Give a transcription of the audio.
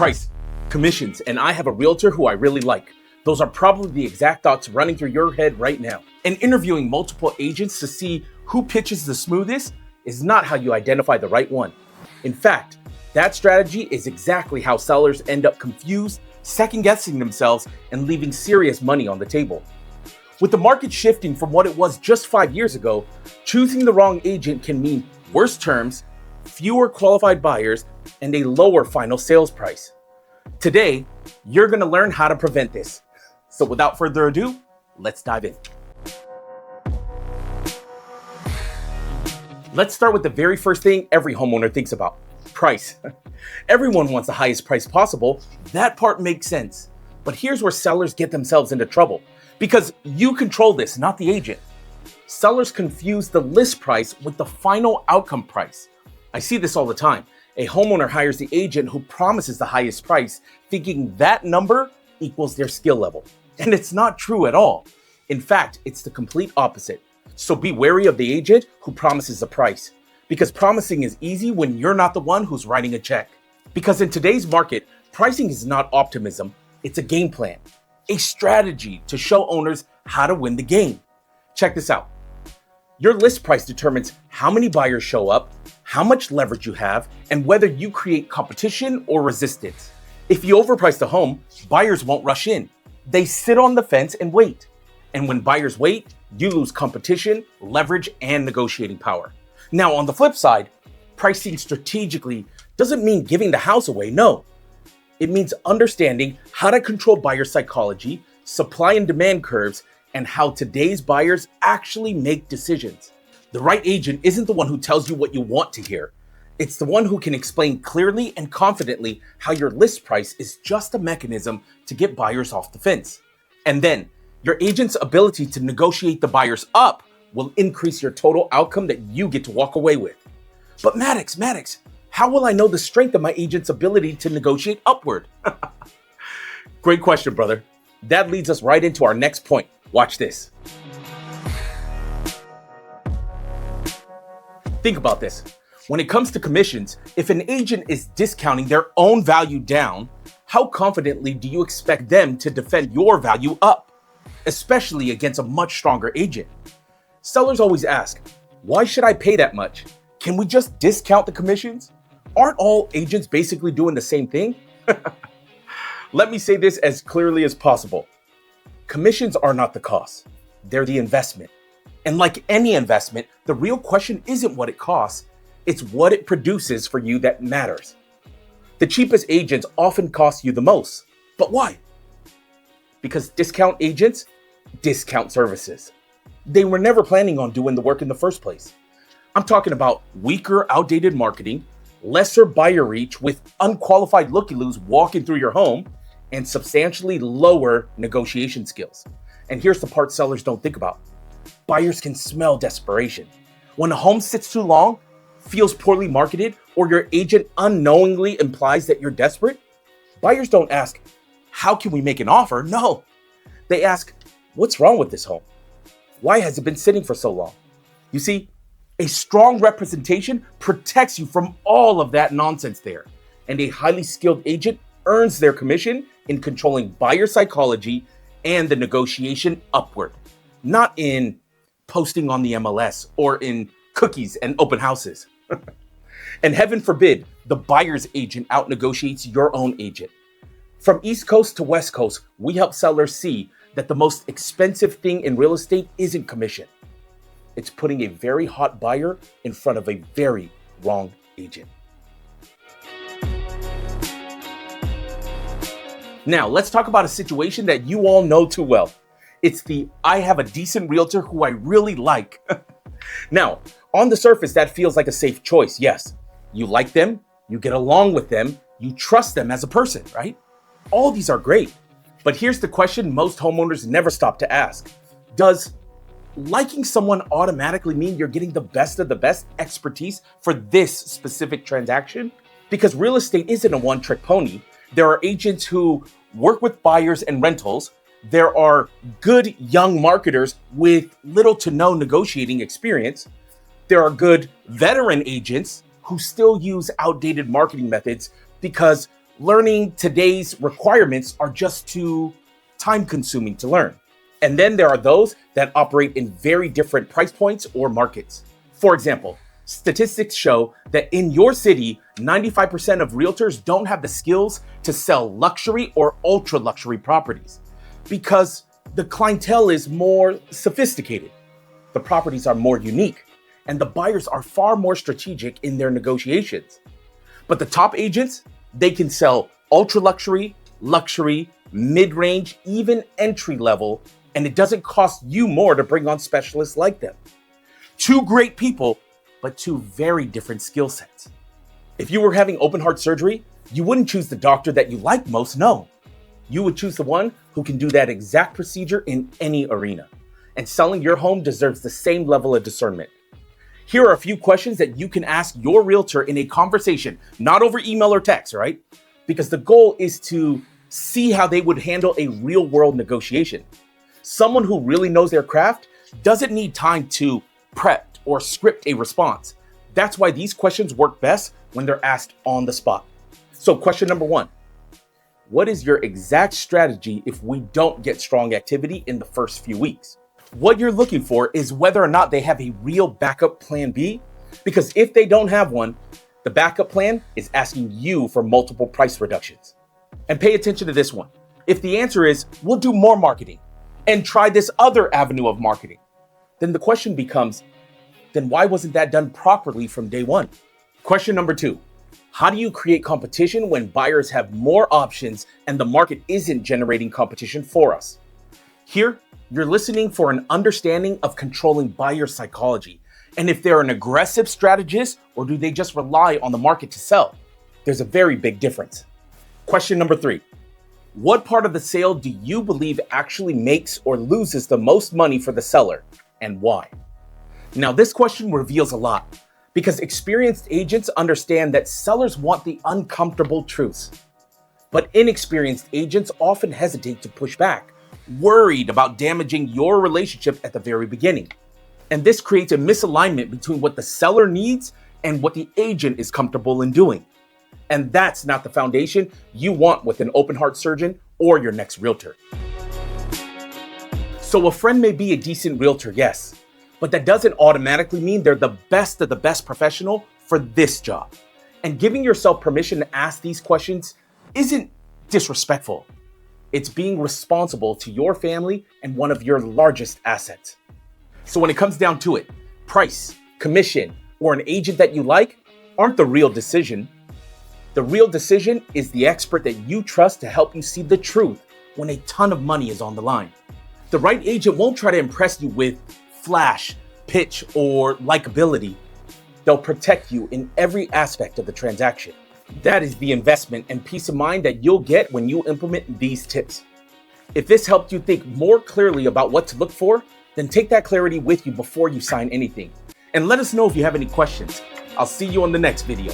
Price, commissions, and I have a realtor who I really like. Those are probably the exact thoughts running through your head right now. And interviewing multiple agents to see who pitches the smoothest is not how you identify the right one. In fact, that strategy is exactly how sellers end up confused, second-guessing themselves, and leaving serious money on the table. With the market shifting from what it was just 5 years ago, choosing the wrong agent can mean worse terms, fewer qualified buyers, and a lower final sales price. Today, you're going to learn how to prevent this. So without further ado, let's dive in. Let's start with the very first thing every homeowner thinks about: price. Everyone wants the highest price possible. That part makes sense. But here's where sellers get themselves into trouble, because you control this, not the agent. Sellers confuse the list price with the final outcome price. I see this all the time. A homeowner hires the agent who promises the highest price, thinking that number equals their skill level. And it's not true at all. In fact, it's the complete opposite. So be wary of the agent who promises a price, because promising is easy when you're not the one who's writing a check. Because in today's market, pricing is not optimism, it's a game plan, a strategy to show owners how to win the game. Check this out. Your list price determines how many buyers show up, how much leverage you have, and whether you create competition or resistance. If you overprice the home, buyers won't rush in. They sit on the fence and wait. And when buyers wait, you lose competition, leverage, and negotiating power. Now, on the flip side, pricing strategically doesn't mean giving the house away, no. It means understanding how to control buyer psychology, supply and demand curves, and how today's buyers actually make decisions. The right agent isn't the one who tells you what you want to hear. It's the one who can explain clearly and confidently how your list price is just a mechanism to get buyers off the fence. And then, your agent's ability to negotiate the buyers up will increase your total outcome that you get to walk away with. But Maddox, how will I know the strength of my agent's ability to negotiate upward? Great question, brother. That leads us right into our next point. Watch this. Think about this. When it comes to commissions, if an agent is discounting their own value down, how confidently do you expect them to defend your value up, especially against a much stronger agent? Sellers always ask, why should I pay that much? Can we just discount the commissions? Aren't all agents basically doing the same thing? Let me say this as clearly as possible. Commissions are not the cost, they're the investment. And like any investment, the real question isn't what it costs, it's what it produces for you that matters. The cheapest agents often cost you the most. But why? Because discount agents discount services. They were never planning on doing the work in the first place. I'm talking about weaker, outdated marketing, lesser buyer reach with unqualified looky-loos walking through your home, and substantially lower negotiation skills. And here's the part sellers don't think about. Buyers can smell desperation. When a home sits too long, feels poorly marketed, or your agent unknowingly implies that you're desperate, buyers don't ask, how can we make an offer? No. They ask, what's wrong with this home? Why has it been sitting for so long? You see, a strong representation protects you from all of that nonsense there. And a highly skilled agent earns their commission in controlling buyer psychology and the negotiation upward, not in posting on the MLS or in cookies and open houses. And heaven forbid, the buyer's agent out-negotiates your own agent. From East Coast to West Coast, we help sellers see that the most expensive thing in real estate isn't commission. It's putting a very hot buyer in front of a very wrong agent. Now, let's talk about a situation that you all know too well. It's the I have a decent realtor who I really like. Now, on the surface, that feels like a safe choice. Yes, you like them, you get along with them, you trust them as a person, right? All these are great. But here's the question most homeowners never stop to ask. Does liking someone automatically mean you're getting the best of the best expertise for this specific transaction? Because real estate isn't a one-trick pony. There are agents who work with buyers and rentals. There are good young marketers with little to no negotiating experience. There are good veteran agents who still use outdated marketing methods because Learning today's requirements are just too time consuming to learn. And then there are those that operate in very different price points or markets. For example, statistics show that in your city, 95% of realtors don't have the skills to sell luxury or ultra luxury properties because the clientele is more sophisticated. The properties are more unique and the buyers are far more strategic in their negotiations. But the top agents, they can sell ultra luxury, luxury, mid-range, even entry level, and it doesn't cost you more to bring on specialists like them. Two great people, but two very different skill sets. If you were having open heart surgery, you wouldn't choose the doctor that you like most, no. You would choose the one who can do that exact procedure in any arena. And selling your home deserves the same level of discernment. Here are a few questions that you can ask your realtor in a conversation, not over email or text, right? Because the goal is to see how they would handle a real world negotiation. Someone who really knows their craft doesn't need time to prep or script a response. That's why these questions work best when they're asked on the spot. So question number 1, what is your exact strategy if we don't get strong activity in the first few weeks? What you're looking for is whether or not they have a real backup plan B, because if they don't have one, the backup plan is asking you for multiple price reductions. And pay attention to this one. If the answer is, we'll do more marketing and try this other avenue of marketing, then the question becomes, then why wasn't that done properly from day one? Question number 2, how do you create competition when buyers have more options and the market isn't generating competition for us? Here, you're listening for an understanding of controlling buyer psychology and if they're an aggressive strategist or do they just rely on the market to sell. There's a very big difference. Question number 3, what part of the sale do you believe actually makes or loses the most money for the seller and why? Now, this question reveals a lot because experienced agents understand that sellers want the uncomfortable truths. But inexperienced agents often hesitate to push back, worried about damaging your relationship at the very beginning. And this creates a misalignment between what the seller needs and what the agent is comfortable in doing. And that's not the foundation you want with an open heart surgeon or your next realtor. So a friend may be a decent realtor, yes, but that doesn't automatically mean they're the best of the best professional for this job. And giving yourself permission to ask these questions isn't disrespectful. It's being responsible to your family and one of your largest assets. So when it comes down to it, price, commission, or an agent that you like aren't the real decision. The real decision is the expert that you trust to help you see the truth when a ton of money is on the line. The right agent won't try to impress you with flash, pitch, or likability. They'll protect you in every aspect of the transaction. That is the investment and peace of mind that you'll get when you implement these tips. If this helped you think more clearly about what to look for, then take that clarity with you before you sign anything. And let us know if you have any questions. I'll see you on the next video.